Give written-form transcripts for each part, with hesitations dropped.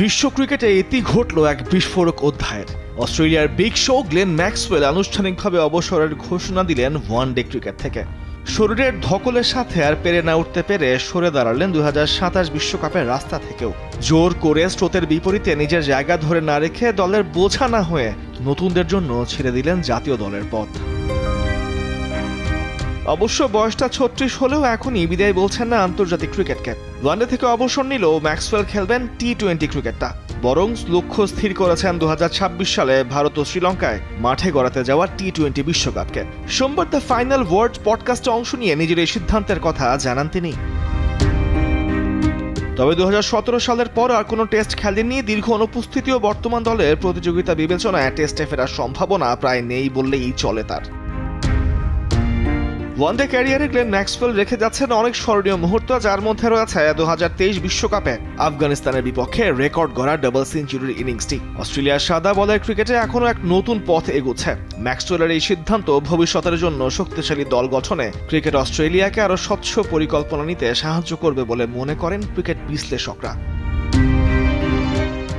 বিশ্ব ক্রিকেটে ইতি ঘটল এক বিস্ফোরক অধ্যায়ের। অস্ট্রেলিয়ার বিগ শো গ্লেন ম্যাক্সওয়েল আনুষ্ঠানিকভাবে অবসরের ঘোষণা দিলেন ওয়ানডে ক্রিকেট থেকে। শরীরের ধকলের সাথে আর পেরে না উঠতে পেরে সরে দাঁড়ালেন 2027 বিশ্বকাপের রাস্তা থেকেও। জোর করে স্রোতের বিপরীতে নিজের জায়গা ধরে না রেখে দলের বোঝা না হয়ে নতুনদের জন্য ছেড়ে দিলেন জাতীয় দলের পথ। অবশ্য বয়সটা 36 হলেও এখনই বিদায় বলছেন না আন্তর্জাতিক ক্রিকেটকে। ওয়ানডে থেকে অবসর নিলেও ম্যাক্সওয়েল খেলবেন টি-20 ক্রিকেটটা। বরং লক্ষ্য স্থির করেছেন 2026 সালে ভারত ও শ্রীলঙ্কায় মাঠে গড়াতে যাওয়া টি-20 বিশ্বকাপকে। সোমবার দ্য ফাইনাল ওয়ার্ড পডকাস্টে অংশ নিয়ে নিজের এই সিদ্ধান্তের কথা জানান তিনি। তবে 2017 সালের পর আর কোনো টেস্ট খেলেননি। দীর্ঘ অনুপস্থিতি ও বর্তমান দলের প্রতিযোগিতা বিবেচনায় টেস্টে ফেরার সম্ভাবনা প্রায় নেই বললেই চলে তার। ওয়ানডে ক্যারিয়ারে গ্লেন ম্যাক্সওয়েল রেখে যাচ্ছেন অনেক স্মরণীয় মুহূর্ত, যার মধ্যে রয়েছে 2023 বিশ্বকাপে আফগানিস্তানের বিপক্ষে রেকর্ড গড়া ডাবল সেঞ্চুরির ইনিংসটি। অস্ট্রেলিয়ার সাদা বলের ক্রিকেটে এখনও এক নতুন পথ এগুচ্ছে। ম্যাক্সওয়েলের এই সিদ্ধান্ত ভবিষ্যতের জন্য শক্তিশালী দল গঠনে ক্রিকেট অস্ট্রেলিয়াকে আরও স্বচ্ছ পরিকল্পনা নিতে সাহায্য করবে বলে মনে করেন ক্রিকেট বিশ্লেষকরা।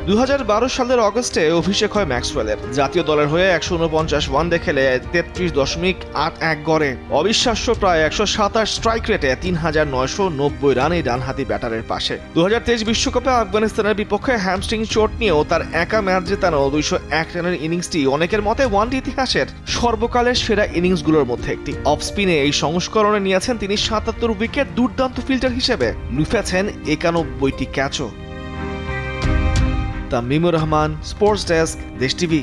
2012 সালের অগস্টে অভিষেক হয় ম্যাক্সওয়েলের। জাতীয় দলের হয়ে 149 ওয়ানডে খেলে 33.81 গড়ে অবিশ্বাস্য প্রায় 127 স্ট্রাইক রেটে 3990 রান এই ডানহাতি ব্যাটারের পাশে। 2023 বিশ্বকাপে আফগানিস্তানের বিপক্ষে হ্যামস্ট্রিং চোট নিয়েও তার একা ম্যাচ জেতানো 201 রানের ইনিংসটি অনেকের মতে ওয়ানডে ইতিহাসের সর্বকালের সেরা ইনিংসগুলোর মধ্যে একটি। অফ স্পিনে এই সংস্করণে নিয়েছেন তিনি 77 উইকেট, দুর্দান্ত ফিল্ডার হিসেবে লুফেছেন 91টি ক্যাচও। তামিমুর রহমান, স্পোর্টস ডেস্ক, দেশ টিভি।